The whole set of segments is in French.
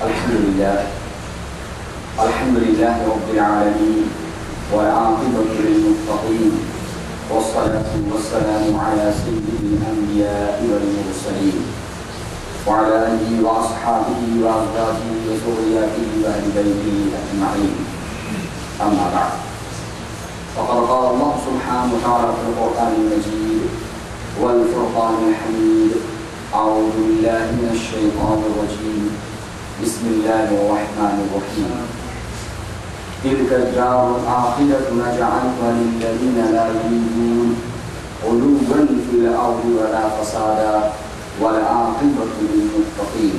الحمد لله رب العالمين والعاقبة للمتقين والصلاة والسلام على سيد الأنبياء والمرسلين وعلى آله وأصحابه وأزواجه وذرياته وأهل بيته أجمعين أما بعد فقد قال الله سبحانه وتعالى في القرآن المجيد والفرقان الحميد أعوذ بالله من الشيطان الرجيم بسم الله الرحمن الرحيم تلك الدار الآخرة نجعلها للذين لا يريدون علوا في الأرض ولا فسادا والعاقبة للمتقين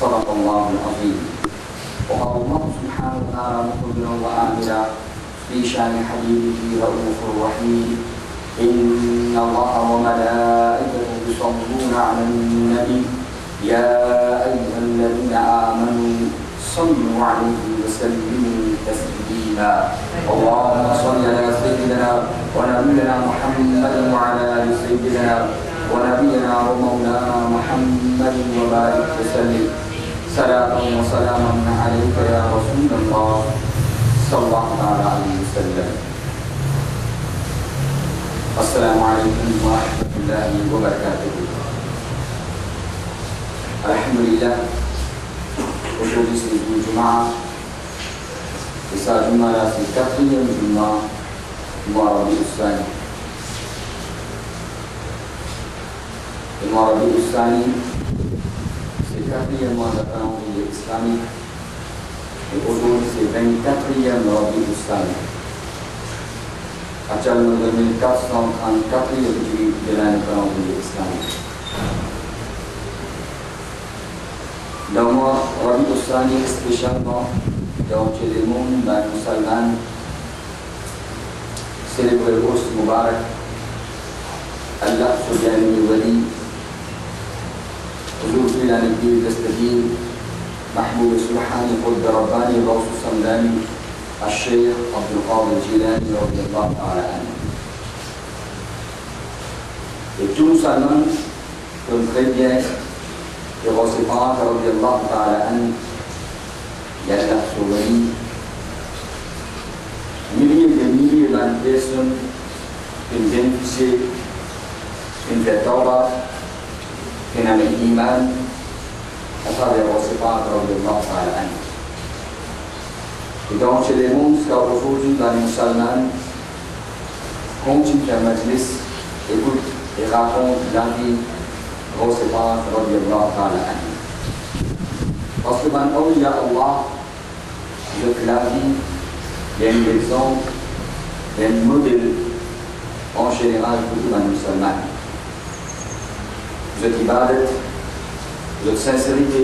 صدق الله العظيم. وقال الله سبحانه وتعالى مخبرا وآمرا في شأن حبيبه رؤوف رحيم إن الله وملائكته يصلون على النبي يا أيها الذين آمنوا صلوا عليه وسلموا تسليما. اللهم صل على سيدنا ونبينا محمد وعلى آل سيدنا ونبينا ومولانا محمد وبارك وسلم صلاة وسلاما عليك يا رسول الله صلى الله عليه وسلم. السلام عليكم ورحمة الله وبركاته. الحمد لله وشوفي سيد الجمعة إساء جمعة سيكافي من جمعة المعربي الثاني سيكافي المعربي الإسلامي الأردن سيبين كافي المعربي الثاني أجل من 2004 يجري بلان المعربي الإسلامي Dama Rabiul Tsani spécialement dans le monde musulman célèbre le Urs Mubarak Allah Sujani Wali aujourd'hui la Nabi Dastadil Mahmoud Subhani Qud Rabbani Rawsu Samdani الشيخ عبد القادر الجيلاني رضي الله تعالى عنه. Et tout musulman comme très bien que vos parents radiallahu ta'ala an yalla souverain milliers de personnes qui bénéficient d'une tawbah qui n'a pas d'iman à travers vos parents radiallahu ta'ala an. Et donc chez les mondes jusqu'à aujourd'hui dans les musulmans continuent la majlis, écoute et racontent la vie وصفات رضي الله تعالى عنه. Parce que dans Awliya Allah, je clarifie, il y a une raison, il y a un modèle en général pour tout le musulman. Je ibadat, je sincérité,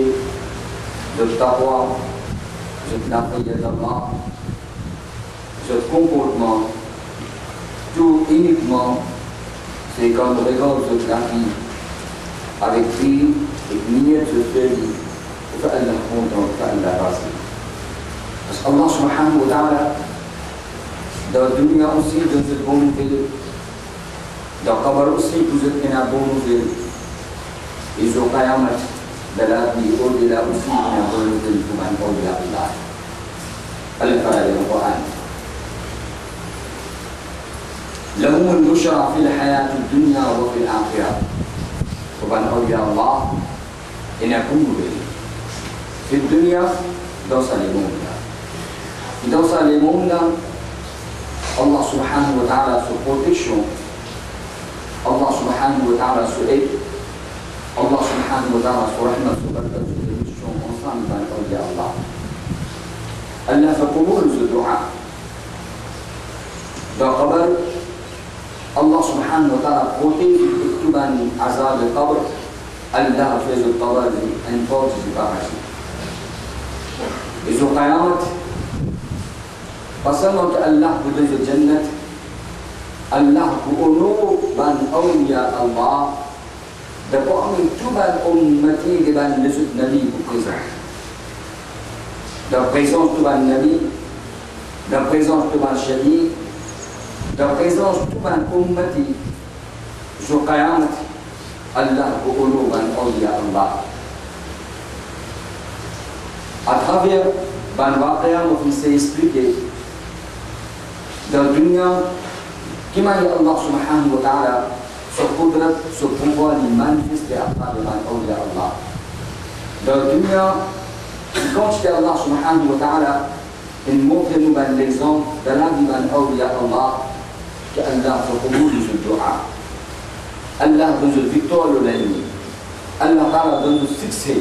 je taqwa, je la prière d'Allah, je comportement, tout uniquement, c'est quand on regarde je clarifie avec qui et niyyat الفعل وفعل محمود وفعل راسي. Parce qu'Allah subhanahu wa ta'ala dans la dunya aussi dans cette bonne ville, dans le qabr aussi vous êtes une bonne ville, et au qayamat de la vie au-delà aussi une bonne ville pour un au-delà Allah. الفعل القرآن لهم البشرى في الحياة الدنيا وفي الآخرة. وبن أولياء الله إن يكونوا في الدنيا دوسا لمونا الله سبحانه وتعالى سبحانه الله سبحانه وتعالى سؤال الله سبحانه وتعالى سرحمة سبحانه وتعالى بن أولياء الله ألا فقبول الدعاء بقبل الله سبحانه وتعالى protège كتبا عذاب القبر الله حفظ القبر ان فوز بارشي إذا قيامت فصلت الله بدج الجنة الله بأنور بان أولياء الله دقوا من كتبا أمتي لبان نزل نبي بقزة da présence de Nabi, da présence de Shahid, da présence de Ummati, جو قيامة الله بقلوبا أولياء الله à travers Ban Waqia, on s'est expliqué dans le dunya, qui m'a dit Allah subhanahu wa ta'ala, ce qudrat, ce pouvoir, il manifeste à travers Allah. Dans le dunya, quand Allah subhanahu wa ta'ala, il montre nous l'exemple de la vie de Allah, qu'Allah fait au bout de ce dua. Allah donne la victoire à l'ennemi. Allah ta'ala donne le succès.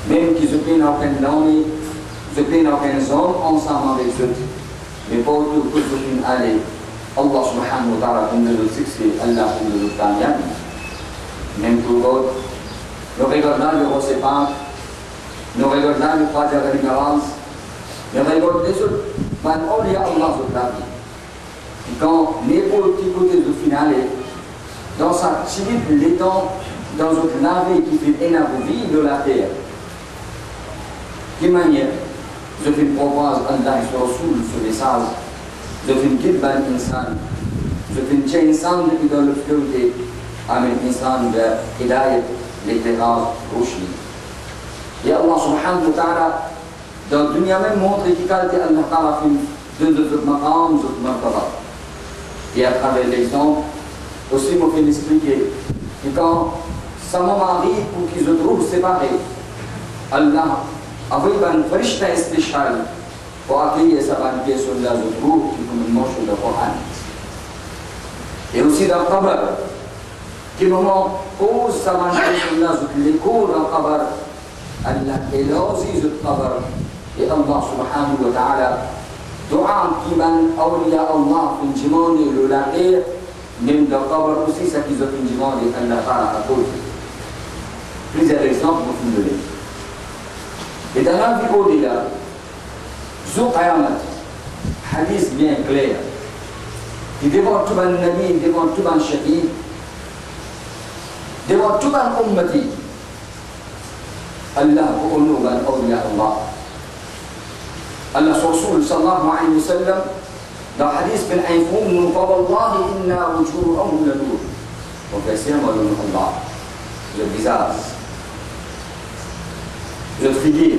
Même qu'ils ne prennent aucun homme, ils ne prennent aucun homme ensemble avec eux. Mais pas autour de ce qu'ils allaient. Allah subhanahu wa ta'ala donne le succès, Allah donne le gagnant. Même pour l'autre, nous regardons le recépant, nous regardons le croix de la révérence, nous regardons les autres, mais on y a Allah sur la vie. Et quand n'importe qui côté du final, dans sa chimie, les temps, dans notre navire qui fait énorme vie de la terre, de quelle manière je fais une propose Allah sur ce message, je fais une guide vers l'insan, je fais une chaîne insan dans l'obscurité, avec l'insan vers l'hidayat, l'éclairage, rochni. Et Allah subhanahu wa ta'ala, dans le dunya même, montre qu'il y a Allah ta'ala fait deux maqam, deux martaba. Et à travers l'exemple, aussi, je vais expliquer que quand sa maman arrive pour qu'ils se trouvent séparés, Allah avait une farishta spéciale pour accueillir sa bonne pièce sur la trouve qui comme une manche de Coran. Et aussi dans le Qabr, qui moment pose sa bonne pièce sur la les cours dans le Qabr, Allah éloge le Qabr et Allah subhanahu wa ta'ala dua qui m'a awliya Allah في الجمال l'ulakhir même dans le Qabr aussi ça qu'ils ont fait الجمال Allah ta'ala à cause. Plusieurs exemples pour vous donner. Et dans la vie au-delà, Zou Qayamat, hadith bien clair, qui devant tout le Nabi, devant tout le Shahid, devant tout le Ummati, Allah pour nous, awliya Allah. Allah Rasul sallallahu alayhi wa sallam, dans le hadith bin Ayfoum, nous parlons Allah, inna wujuhahum la nur. Donc, c'est un mot de Allah, le visage. Je te dis,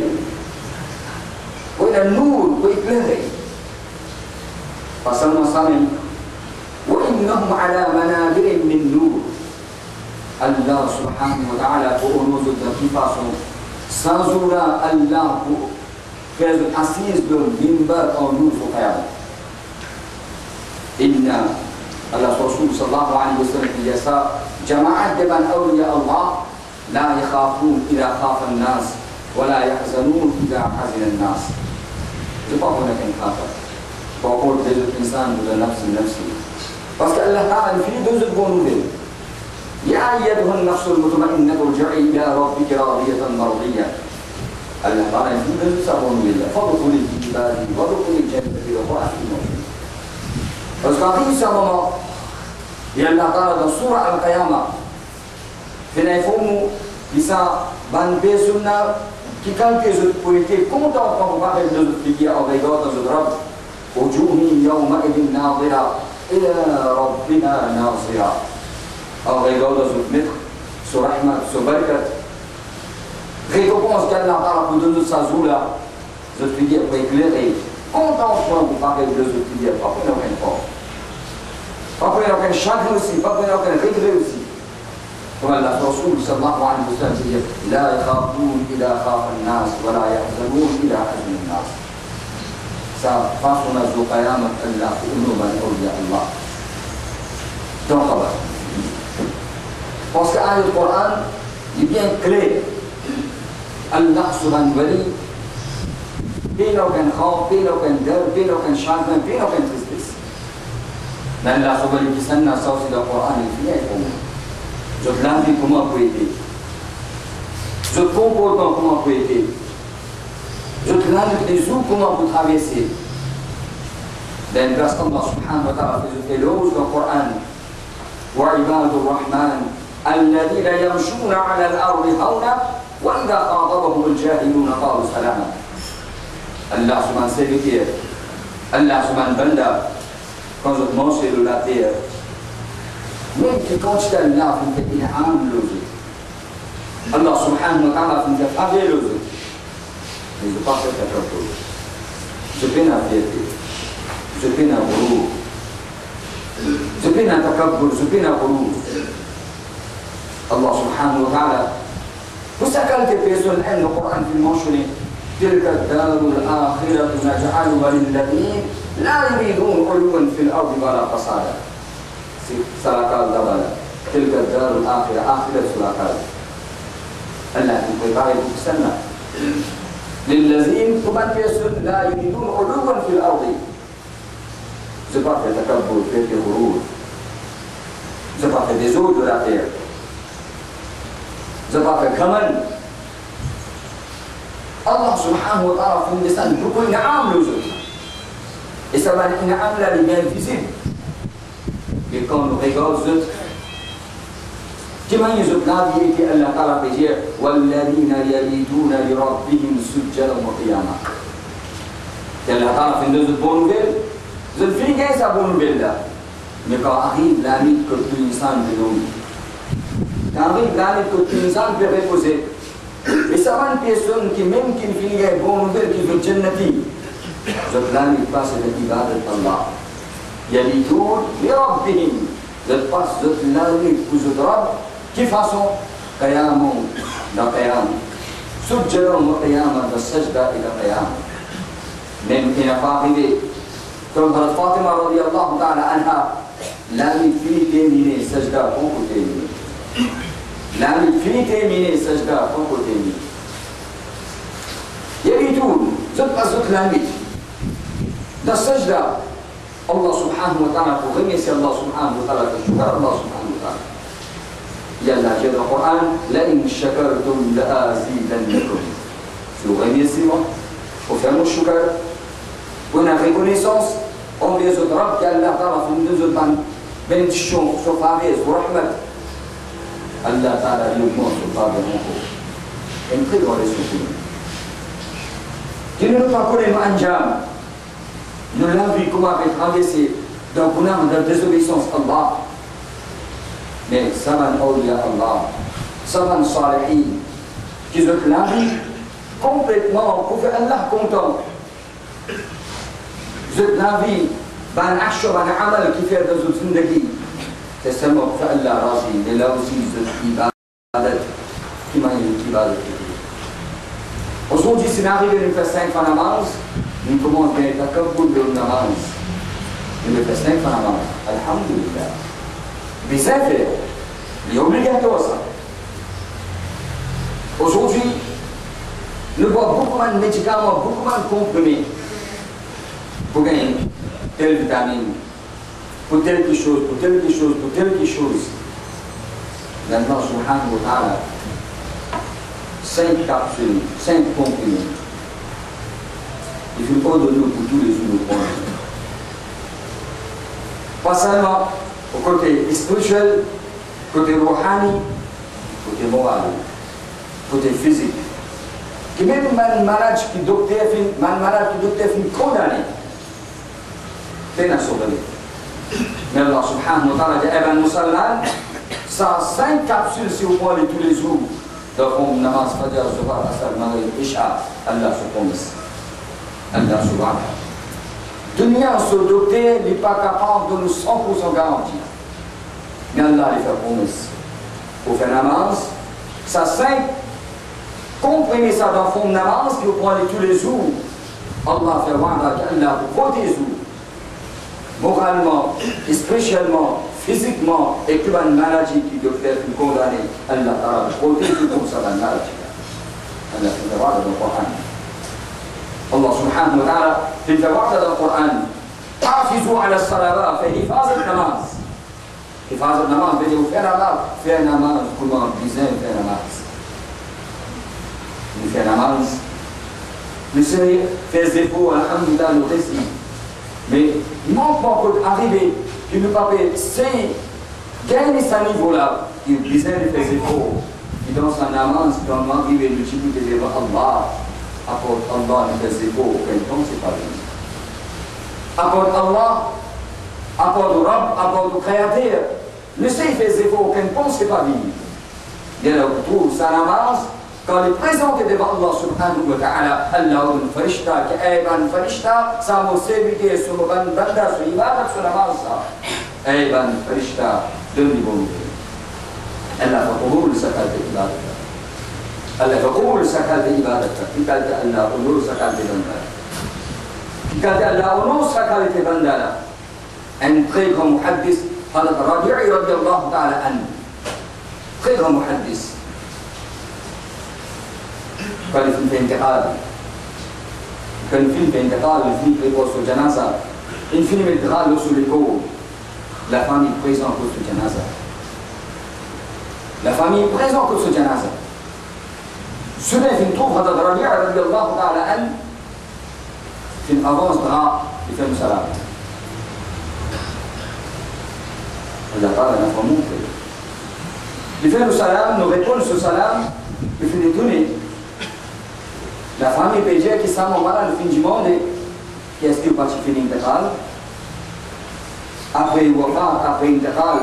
où est le nour, où est éclairé. Parce que nous savons, où innahum ala manabir min nour. Allah subhanahu wa ta'ala pour nous de toute façon, sans aura Allah pour faire une assise de mimbar en nous sur Qiyam. Inna Allah Rasul sallallahu alayhi wa sallam il y a ça, jama'at de ban awliya Allah, la yakhafun ila khafa an-nas. ولا يحزنون إذا حزن الناس. Je crois qu'on a qu'un kafir. Pour apporter les insan de la nafsi. Parce qu'Allah Ta'ala finit deux bonnes nouvelles. يا أيتها النفس المطمئنة ارجعي إلى ربك راضية مرضية. Allah Ta'ala finit deux bonnes nouvelles. فادخلي في عبادي وادخلي الجنة برحمتي. Parce qu'arrive ce moment, et Allah Ta'ala dans Surah Al-Qiyamah, il s'est bandé sur qui quand les autres poétés, content quand on parle de notre figure en regard dans notre robe, وجوه يومئذ ناظرة إلى ربها ناظرة. En regard dans notre maître, sur Rahmat, sur Barakat. Récompense qu'Allah Ta'ala pour donner sa zoula, notre figure pour éclairer. Content quand on parle de notre figure, pas pour aucun force. Pas pour aucun chagrin aussi, pas pour aucun regret aussi. Comme Allah Rasul sallallahu alayhi wa sallam dit, لا يخافون إذا خاف الناس ولا يحزنون إذا حزن الناس. Ça, face au Zou Qayamat, Allah, pour nous, awliya Allah. Donc, parce que le Coran est bien clair. Allah subhanahu wa ta'ala, بين aucun خوف, بين aucun deuil, بين aucun chagrin, بين aucun tristesse. Mais Allah subhanahu wa ta'ala, ça aussi dans le Coran, il vient pour nous. Je te l'invite comment peut aider. Je te compose comment peut aider. Je te l'invite des jours comment peut traverser. لأن grâce à Allah subhanahu wa ta'ala fait éloge dans le Coran. وعباد الرحمن الذين يمشون على الأرض هونا وإذا خاطبهم الجاهلون قالوا سلاما. Allah subhanahu serviteur, Allah subhanahu banda, quand je mange sur la terre. Même quand tu es là, il y a un logique. Allah subhanahu wa ta'ala fait un logique. mais je pas fait quelque chose. Je peine à fierté, je peine à boulot, je peine à takabbur, je peine à boulot. Allah subhanahu wa ta'ala, pour ça quelques personnes aiment le Coran qui mentionne تلك الدار الآخرة نجعلها للذين لا يريدون علوا في الأرض ولا فسادا. سلكال دبلا تلك الدار الآخرة آخرة سلكال الله يقول السنة للذين كمان personnes لا يريدون علوا في الأرض. Je ne pas faire takabbur, faire des roues. Je ne pas faire des eaux de la terre. Je ne pas faire kaman. Allah subhanahu wa ta'ala fait une descente beaucoup d'in'am les autres. Et ça va être l'in'am là, les bien visibles. Et quand on regarde les autres, comment ils ont la vie que Allah ta'ala peut dire وَالَّذِينَ يَبِيتُونَ لِرَبِّهِمْ سُجَّدًا وَقِيَامًا. Et Allah ta'ala fait une bonne nouvelle. Je ne fais pas sa bonne nouvelle là. Mais quand arrive la nuit que tout l'insan de nous, quand arrive la nuit que tout l'insan peut reposer, et ça va une personne qui même qui finit une bonne nouvelle qui veut Jannati, je plane il passe de l'ibadat d'Allah. Yabitoun li Rabbihim. Je passe de la nuit pour je Rabb, qui façon Qiyamon, la Qiyam. Sujjadan wa Qiyama, de sajda et la Qiyam. Même qui n'a pas arrivé. Comme Fatima radiyallahu ta'ala anha, la nuit finit terminée, sajda pour terminer. La nuit finit terminée, sajda pour terminer. Yabitoun, je passe toute la nuit. Dans sajda, Allah subhanahu wa ta'ala, pour remercier Allah subhanahu wa ta'ala, pour shukar Allah subhanahu wa ta'ala. Il y a la dans le Coran, لَإِنْ شَكَرْتُمْ لَأَزِيدَنَّكُمْ. Si vous remerciez moi, pour faire mon shukar, pour une reconnaissance, on les autres rabbes qu'Allah ta'ala fait nous autres bénédictions sur faveur, sur rahmat. Allah ta'ala lui montre sur faveur mon corps. Une très grande responsabilité. Qui ne nous pas connaître Anjam, nous l'avons vu comment avait traversé dans la désobéissance à Allah. Mais ça va awliya Allah, ça va salihin, qui ont la vie complètement pour faire Allah content. Vous êtes la vie, ban action, ban amal qui fait dans une zindagi. C'est seulement pour faire Allah razi, mais là aussi vous êtes ibadat, qui m'a dit ibadat. Aujourd'hui, si nous arrivons à faire 5 fois namaz, nous commençons à faire takabbur de namaz. Nous faisons 5 fois namaz. Alhamdulillah. Mais ça fait, il est obligatoire ça. Aujourd'hui, nous voyons beaucoup de médicaments, beaucoup de comprimés pour gagner telle vitamine, pour telle chose, pour telle chose, pour telle chose. Allah subhanahu wa ta'ala, 5 capsules, 5 comprimés. Il faut pas donner pour tous les jours. Pas seulement au côté spirituel, côté rouhani, côté moral, côté physique. Qui même un malade qui docteur fin condamné. C'est un souvenir. Mais Allah subhanahu wa ta'ala dit Ibn Musallan, ça 5 capsules si vous prenez tous les jours. Donc on namaz fajr, zuhar, asr, maghrib, isha, Allah se promise. Allah subhanahu. Dunia, ce docteur n'est pas capable de nous 100% garantir. Mais Allah lui fait promesse. Pour faire namaz, ça 5 comprimez ça dans le fond de namaz, que vous prenez tous les jours. Allah fait wa'ada qu'Allah vous protège moralement, spirituellement, physiquement, et que une maladie qui doit faire une condamnée, Allah ta'ala vous protège comme ça la maladie. Allah fait wa'ada dans le Coran. Allah subhanahu wa ta'ala fait wa'ada dans le Coran. حافظوا على الصلوات في حفاظ النماز. حفاظ النماز veut dire faire namaz, comment disait faire namaz. Il fait namaz. Le Seigneur fait des efforts, alhamdulillah, nous récit. Mais il manque pas d'arriver, qu'il ne peut pas gagner ce niveau-là, il disait de faire des efforts. Et dans sa namaz, quand on arrive, le chibu de dire Allah, apporte Allah, il fait des efforts, aucun temps, c'est pas lui. Apporte Allah, apporte Rabb, apporte le Créateur. Le Seigneur fait des efforts, aucun temps, c'est pas lui. Il y a le retour, sa namaz, quand il est présenté devant Allah subhanahu wa ta'ala, Allah ou une farishta, qui est une farishta, ça m'a servité sur le banda, sur l'ibadat, sur la massa. Eh ben, farishta, de niveau. Allah fa qubul sakal de ibadatka. Allah fa qubul sakal de ibadatka. Il a dit Allah qubul sakal de banda. Il a dit Allah qubul sakal de banda. Un très grand muhaddis, Hadith Rabi'i radiyallahu ta'ala anhu. Très grand muhaddis. Quand il fait intégral, quand il fait intégral, il finit prévoir sur janaza, il finit mettre l'eau sur les corps. La famille est présente au ce janaza. La famille est présente au ce janaza. Celui qui trouve Hadith Rabi'a radiyallahu ta'ala anhu, il avance drap, il fait le salam. Allah ta'ala n'a pas montré. Il fait le salam, nous répond ce salam, il fait des tournées. La famille peut dire que ça m'a mal à la fin du monde, qu'est-ce que parti fait l'intégral? Après le wafat, après l'intégral,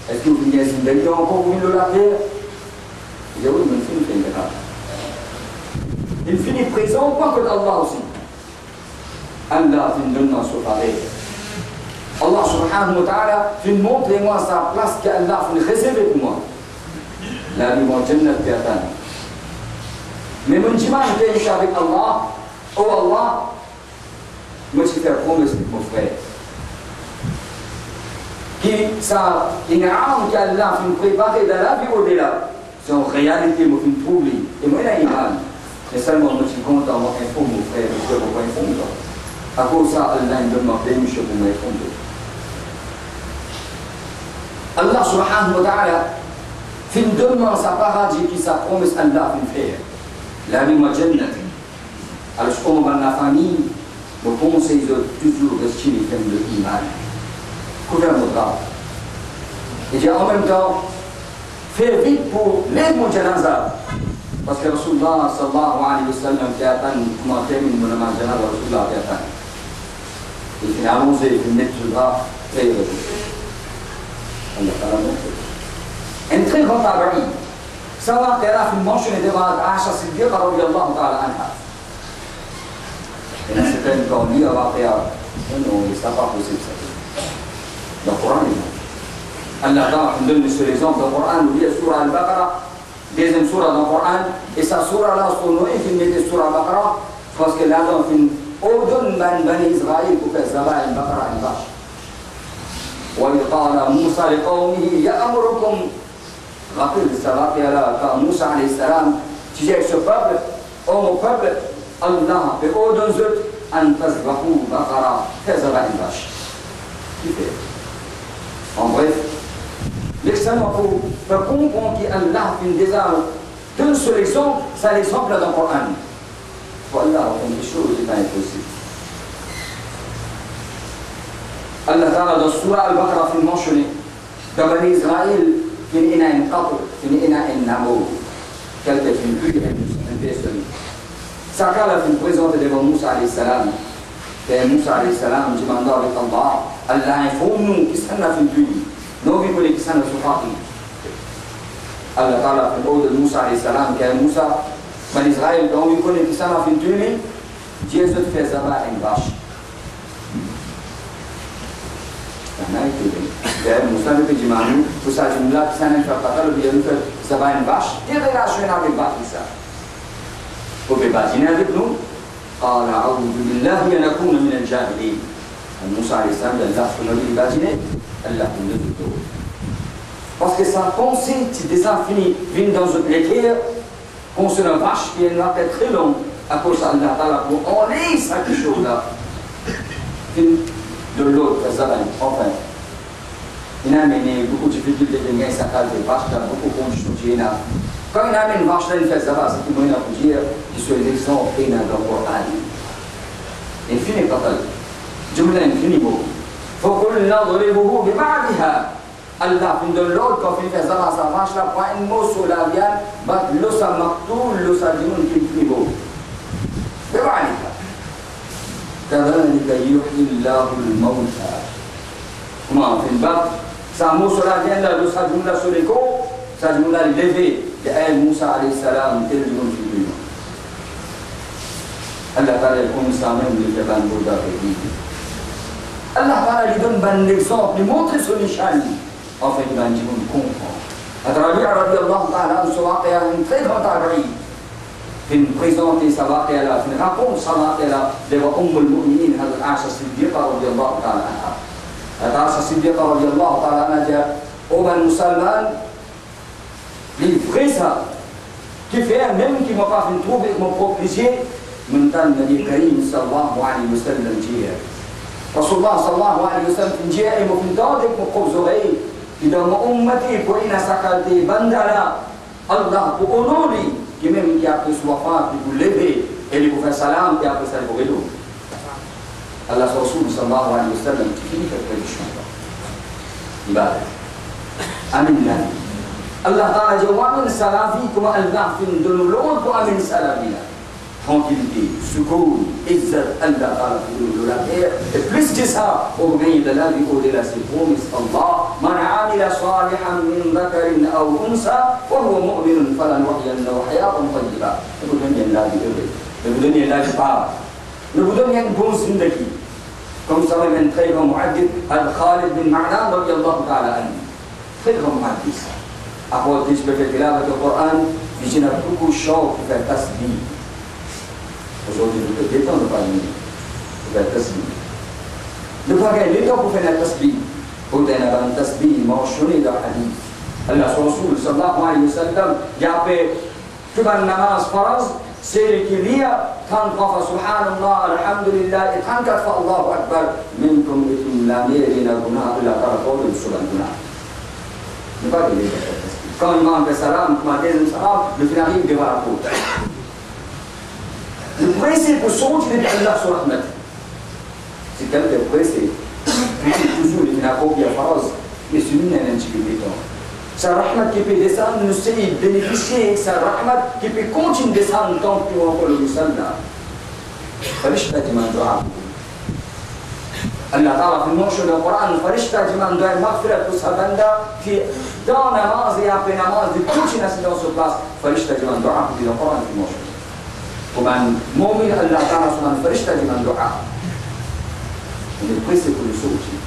est-ce que vous venez à Zindali encore au milieu de la terre? Il dit oui, mais il finit l'intégral. Il finit présent, pas que Allah aussi. Allah finit donne ce pareil. Allah subhanahu wa ta'ala finit montrez-moi sa place qu'Allah finit réserver pour moi. La vie mon jannat biatan. Mais mon dimanche, je suis avec Allah. Oh Allah, moi je fais la promesse de mon frère. Qui ça, il y a un qui Allah fait préparer dans la vie au-delà. C'est en réalité, moi je me trouve. Et moi, il y a un iman. Mais seulement, moi je suis content, moi je informe mon frère, je ne peux pas informer. À cause de ça, Allah me donne ma permission pour m'informer. Allah subhanahu wa ta'ala fait une demande sa paradis qui sa promesse Allah fait faire. La vie ma jannat. Alors je tombe dans la famille, je conseille toujours rester les femmes de l'iman. Couvert mon drap. Et j'ai en même temps fait vite pour l'aide mon janaza. Parce que Rasulullah sallallahu alayhi wa sallam qui a atteint comment termine mon amal janaza, Rasulullah qui a atteint. Il fait annoncer, il fait mettre le drap très Allah ta'ala montre. Un très grand taba'i. سواء كان في المنشن دماغ عائشة الصديقة رضي الله تعالى عنها. إن certaines قولية واقعة إنه يستطاع possible ça. Le Coran est Allah ta'ala nous donne sur l'exemple du Coran, nous dit Surah Al-Baqarah, deuxième surah dans le Coran, et sa surah là, son nom est filmé de Surah Al-Baqarah, parce que là, on fait Odun man bani Israël pour faire Zabah Al-Baqarah al-Bash. وإذ قال موسى لقومه يأمركم rappel de ça, quand Moussa alayhi salam disait ce peuple, oh mon peuple, Allah fait au deux autres, an tazbahu baqara, fazaba une vache. Qui fait? En bref, l'excellent pour comprendre qu'Allah fait déjà d'un seul exemple, c'est l'exemple dans le Coran. Pour Allah, on fait des choses qui sont impossibles. Allah Ta'ala dans Surah Al-Baqarah fait mentionner, dans Bani Israël, في إناء قطر في إناء نمو quelqu'un qui une pluie un personne ça cala في présente devant Moussa alayhi salam et Moussa alayhi salam demandant avec Allah Allah informe-nous qui s'en a fait une pluie nous vivons qui s'en a fait Allah Ta'ala fait l'eau de Moussa alayhi salam qui Moussa en Israël donc nous vivons qui s'en a fait une pluie Dieu se fait Zabah une vache Moussa ne peut pas dire pour ça je me lave ça ne fait pas le bien faire ça va une vache quelle relation avec vache ça vous pouvez imaginer avec nous قال أعوذ بالله أن أكون من الجاهلين Moussa عليه السلام الله سبحانه imaginer Allah nous le dit parce que sa pensée c'est déjà fini vient dans une écrire concernant vache qui est peut-être très long à cause d'Allah Ta'ala pour enlever ça quelque chose là de l'autre, enfin. Il y a beaucoup de difficultés de gagner sa case de vache, beaucoup de conditions. Quand il y a une vache, il fait ça, c'est qu'il y a pour dire que c'est l'exemple dans le Coran. Infini قتل جملة infini mot. فقلنا ضربه ببعضها. Allah fin de l'autre quand il fait ça, sa vache là prend un mot sur la viande, bat l'osa maktoul, l'osa dinoun qui infini mot. ببعضها. كذلك يحيي الله الموتى. Comment on fait une barre? Ça mot sur la viande là, de sa jumla sur les côtes, sa jumla levée, لآل موسى عليه السلام تلجم في الدنيا الله تعالى يكون سامن لجبان بودا في الله تعالى lui donne l'exemple, lui montre son nishani. En fait, il va dire qu'on comprend. Rabi'a radiallahu ta'ala, ce waqia une très grande abri. Il présente sa waqia là, il raconte sa waqia là, devant al-Mu'minin, Aisha Siddiqa radiallahu ta'ala anha. Aisha Siddiqa radiallahu ta'ala anha dit, ô ben musulman, les vrais ça, qui fait même qui m'a pas fait trouver mon propre plaisir, maintenant, Nabi Karim sallallahu alayhi wa sallam dit, Rasulullah sallallahu alayhi wa sallam dit, il m'a fait tant de mon propre oreille, qui dans mon ummati pour une sakalté bandala, Allah pour honorer, qui même qui a pris soin, qui vous lever, et lui faire salam, et après ça, il vous réduire. Allah Rasul sallallahu alayhi wa sallam, qui finit quelque chose. Ibadah. Amin. Allah Ta'ala dit, wa min salafikum al-ba'fin de nous l'autre pour amin salamina. Tranquillité, secours, izzat, Allah Ta'ala de la terre. Et plus que ça, au gain de la vie, au-delà, c'est promis Allah. Man amila salihan min dhakarin aw unsa, wa huwa mu'minun falanuhyiyannahu hayatan tayyiba. Ne vous donnez la vie heureuse. Ne vous donnez la vie parle. Ne vous donnez un bon zindagi. Comme ça va même très grand muhaddith, Al-Khalid bin Ma'dan, radiyallahu ta'ala anhu. Très grand muhaddith. Après, je peux faire avec le Coran, il y a beaucoup de choses qui font tasbih. Aujourd'hui, je peux détendre par lui. Il fait tasbih. Ne pas gagner le temps pour faire la tasbih. Pour donner un tasbih mentionné dans le hadith. Allah Rasul sallallahu alayhi wa sallam, il y a fait tout un namaz faraz, c'est qu'il y a 33 fois Subhanallah, Alhamdulillah, et 34 fois Allahu Akbar, même comme il l'a mis, il y a un guna, il a caracole, il a un guna. Ne pas gagner le temps. Quand l'imam fait salam, quand il fait salam, le final arrive devant la côte. Le principe pour sortir d'Allah sur Ahmed, c'est quelqu'un qui est pressé. Toujours le final copie à Faraz, mais c'est une intimité. C'est Rahmat qui peut descendre, nous sait bénéficier, c'est Rahmat qui peut continuer de descendre tant que nous le musulman. فرشتة من دعاء الله تعالى في المنشر القرآن فرشتة من دعاء مغفرة تصابندا في dans namaz et après namaz de toute une incidence sur place فرشتة من دعاء في القرآن في المنشر ومن مؤمن الله تعالى سبحانه فرشتة من دعاء le prix c'est pour le sortir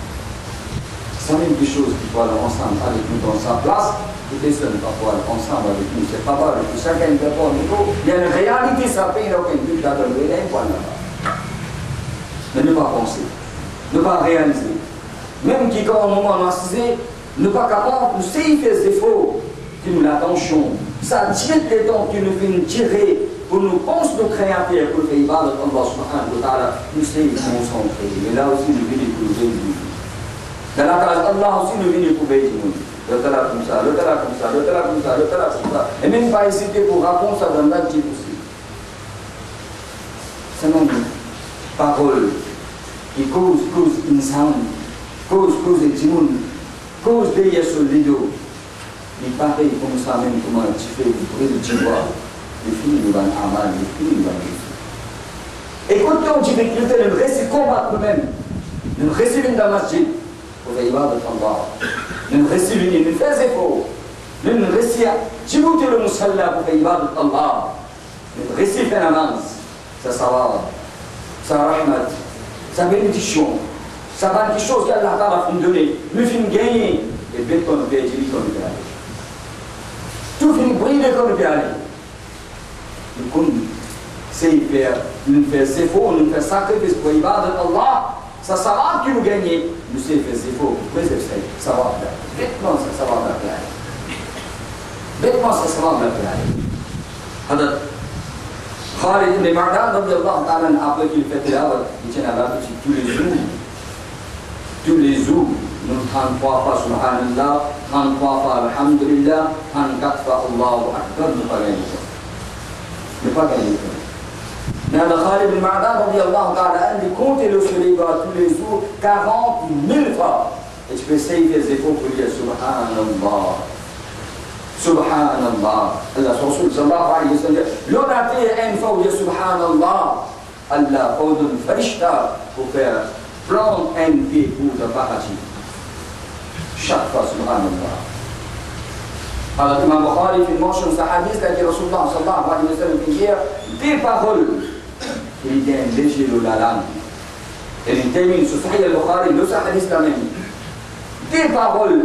c'est même des choses qui doivent aller ensemble avec nous dans sa place et les seuls qui doivent aller ensemble avec nous c'est pas vrai que chacun est d'accord au niveau il y a une réalité ça paye aucun but d'adonner un point là-bas mais ne pas penser ne pas réaliser même qui quand au moment narcisé ne pas capable de s'il fait des défauts que nous l'attention ça tire les temps qui nous fait tirer pour nous penser nos créateurs pour faire ibadat Allah subhanahu wa ta'ala nous sommes concentrés mais là aussi nous venons pour nous aider dans la case Allah aussi nous venons pour aider nous le talak comme ça, le talak comme ça, le talak comme ça, le talak comme ça et même pas hésiter pour répondre ça dans l'actif aussi c'est non parole qui cause insan cause étimoun cause derrière sur le dos il pareil comme ça même comment tu fais pour le tiroir les filles nous donnent amal, les filles nous donnent et quand on dit que le récit combat nous-mêmes nous recevons dans la masjid pour faire ibadat Allah nous recevons, nous faisons effort nous recevons, tu goûtes le musalla pour faire ibadat Allah nous recevons la namaz ça sawab, ça rahmat ça bénédiction ça va quelque chose qu'Allah va nous donner nous finissons gagner et bien qu'on peut dire qu'on peut aller tout finit briller qu'on peut aller nous faisons ses efforts, nous faisons sacrifice pour ibadat Allah, ça va que nous gagnons, nous faisons ses efforts, ça va bien. Bêtement, ça va bien. Bêtement, ça va bien. Khalid ibn Ma'dan, après qu'il fait tilawat, il tient à la boutique tous les jours, nous 33 fois Subhanallah, 33 fois Alhamdulillah, 34 fois Allahu Akbar, nous pas gagner. Ne pas gagner. Mais le Khalid bin Ma'dan, radiyallahu ta'ala, il compte le soleil tous les jours 40 000 fois. Et tu peux essayer des efforts pour dire Subhanallah. Subhanallah. Allah Rasul sallallahu alayhi wa sallam. L'on a fait une fois où il dit Subhanallah. Allah ordonne farishta pour faire prendre un pied pour le paradis. Chaque fois Subhanallah. Alors, Imam Bukhari fait mention de ce hadith là, qui Rasulullah sallallahu alayhi wa sallam fait dire des paroles qui viennent léger de la langue. Et il termine sur Sahih al-Bukhari, le hadith là même. Des paroles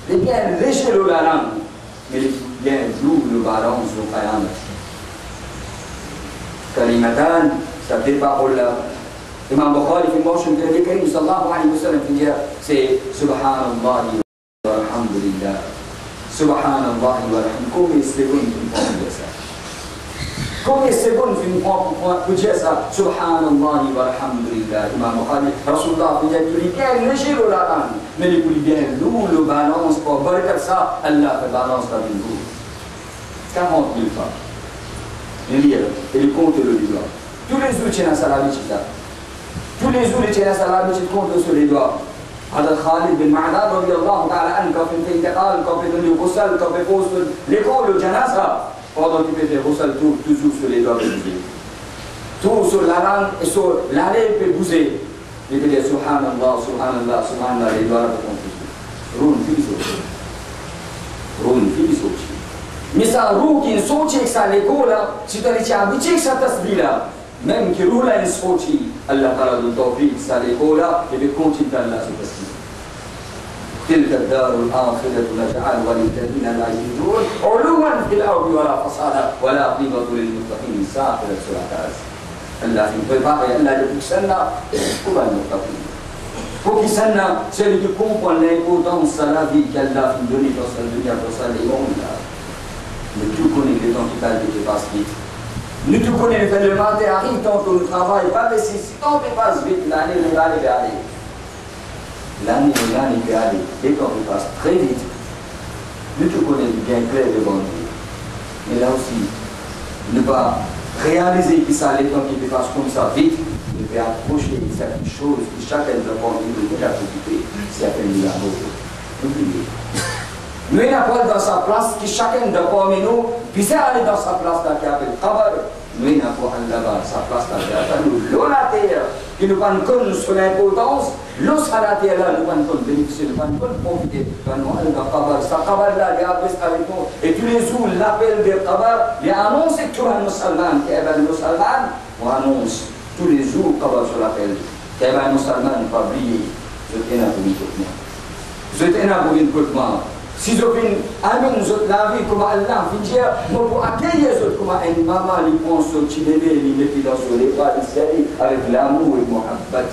qui viennent léger de la langue, mais qui viennent lourd le balance de Qiyamah. Kalimatan, ça des paroles là. Imam Bukhari fait mention de Nabi Karim sallallahu alayhi wa sallam fait dire c'est Subhanallah walhamdulillah. Subhanallah walhamdulillah. Combien de secondes tu prends pour dire ça? Combien de secondes tu prends pour dire ça? Subhanallah walhamdulillah. Imam Bukhari, Rasulullah fait dire qu'il est bien léger le langue, mais il est bien lourd le balance pour barrer ça. Allah fait balance la vie lourde. 40 000 fois. Il lit et il compte le doigt. Tous les jours, tu as un salam. Tous les jours, tu as un salam, tu comptes sur les doigts. هذا خالد بن معدان رضي الله تعالى عنه quand il fait intégral, quand il fait le ghusl, quand il pose l'école, le janaza, pendant qu'il fait le ghusl, toujours sur les doigts bouger. Tout sur la langue et sur la lèvre peut bouger. Il peut dire Subhanallah, Subhanallah, Subhanallah, les doigts là pour continuer. Roule, fils Roule, fils Mais ça roule qui est sorti avec ça l'école, si tu as habitué avec ça tasbih là, même qui roule à une sortie, Allah Ta'ala donne tawfiq, ça l'école là, et puis continue d'Allah sur tasbih. تلك الدار الآخرة نجعلها للذين لا يؤمنون علوا في الأرض ولا فسادا ولا عقبة للمتقين ساخرة سورة Allah ne peut pas, Allah ne peut pour المتقين. Pour qui s'en celui qui comprend l'importance de la vie qu'Allah a donnée dans sa dunya, dans sa monde là. Mais tu connais les temps qui t'arrivent qui passent vite. Nous tu connais le matin arrive, tantôt le travail, pas de si tant que passe vite, l'année va aller. L'année peut aller, les temps passent très vite. Nous tu connais bien clair devant nous. Mais là aussi, ne pas réaliser que ça les temps qui passent comme ça vite, ne peut approcher certaines choses que chacun de nous est déjà occupé, c'est appelé la mort. N'oubliez. Nous n'avons pas dans sa place que chacun de nous puisse aller dans sa place là qui appelle Qabr. Nous n'avons pas là-bas sa place là qui appelle l'eau la terre, qui nous prend compte sur l'importance, l'eau sur la terre là, nous prend compte bénéficier, nous prend compte profiter. Nous allons dans Qabr, sa Qabr là, il y a avec nous. Et tous les jours, l'appel de Qabr, il y a annoncé que tu es un musulman, qui est un musulman, on annonce tous les jours Qabr sur l'appel. Qui est un musulman, pas oublier, je tiens à vous dire. Je tiens à vous dire. Si je viens amener la vie comme Allah fait dire, moi pour accueillir les autres comme une maman qui pense au petit bébé, il met dans les bras avec l'amour et le muhabbat.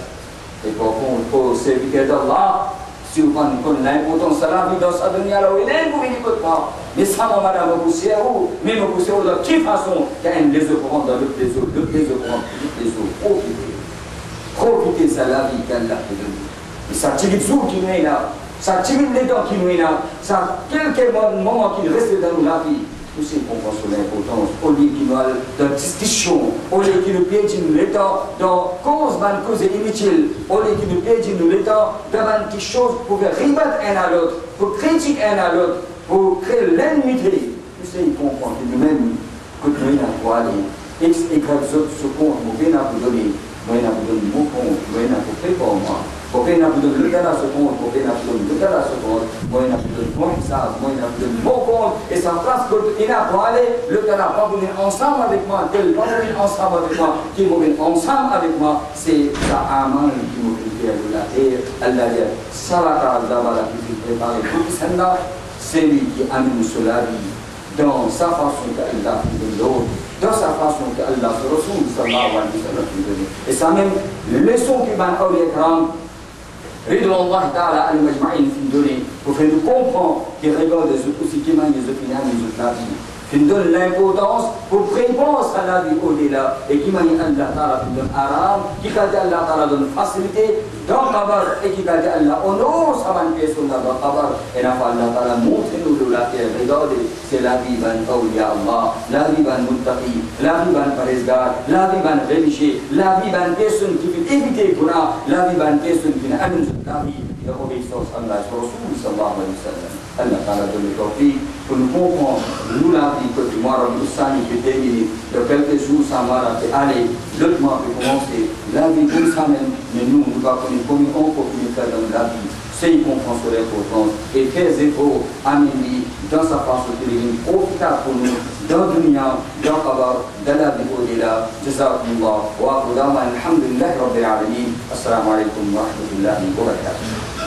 Et pour servir d'Allah, si vous connaissez l'importance de la vie dans sa dunya, là où il est, vous venez de moi. Mais ça, madame, vous poussez où? Mais vous poussez où? De quelle façon? Il y a une les autres courants dans l'autre les autres, l'autre les autres courants, l'autre les autres. Profitez. Profitez de la vie qu'Allah fait donner. Et ça tire du jour qui est là. Ça tire les dents qui nous est là, ça quelques moments qui restent dans la vie, tout c'est qu'on pense sur l'importance, au lieu qui nous a dans discussion, au lieu qui nous piétine le temps dans cause inutile, au lieu qui nous piétine le temps dans quelque chose pour faire ribattre un à l'autre, pour critiquer un à l'autre, pour créer l'ennemité, tout c'est qu'on comprend que nous-mêmes, que nous n'avons pas aller, X, Y, Z, ce compte, nous venons vous donner, nous venons vous donner mon compte, nous venons vous faire pour moi. Pour que nous donnions le temps à ce compte, pour que nous donnions le temps à ce compte, moi nous donne mon histoire, moi nous donne mon compte, et ça place que il n'a pas allé, le temps n'a pas venu ensemble avec moi, tel pas venu ensemble avec moi, qui vont venir ensemble avec moi, c'est ça aman qui m'a fait de la terre, Allah dit, Salata d'Abala qui fait préparer tout ça, c'est lui qui amène sur la vie, dans sa façon qu'Allah fait de l'autre. Dans sa façon qu'Allah se ressource, sallallahu alayhi wa sallam, et ça même, leçon qui va en écran, رضوان الله تعالى على المجمعين في الدنيا وفي comprendre qui regarde aussi qui m'a les opinions de la vie qui donne l'importance pour prépenser à la vie au-delà et qui m'a dit Allah Ta'ala qui donne haram qui a dit Allah Ta'ala donne facilité dans Qabr et qui a dit Allah honore sa bonne personne dans Qabr et là Allah Ta'ala montre-nous de la terre regardez c'est la vie ban awliya Allah la vie ban muttaqi la vie ban parezgar la vie ban religieux la vie ban personne qui veut éviter guna la vie ban personne qui n'a amène la vie de obéissance à Allah Rasul sallallahu alayhi wa sallam Allah Ta'ala donne le tawfiq pour nous comprendre nous la vie que du mois de Sani peut terminer de quelques jours ça va aller l'autre mois peut commencer la vie comme ça même mais nous nous va connaître comment on peut faire dans la vie c'est y comprend sur l'importance et faire efforts amener dans sa face profitable pour nous dans le dunya, dans le kabar, dans la vie au-delà. Jazakumullah wa aqudama alhamdulillah rabbil alamin. Assalamu alaikum wa rahmatullahi wa barakatuh.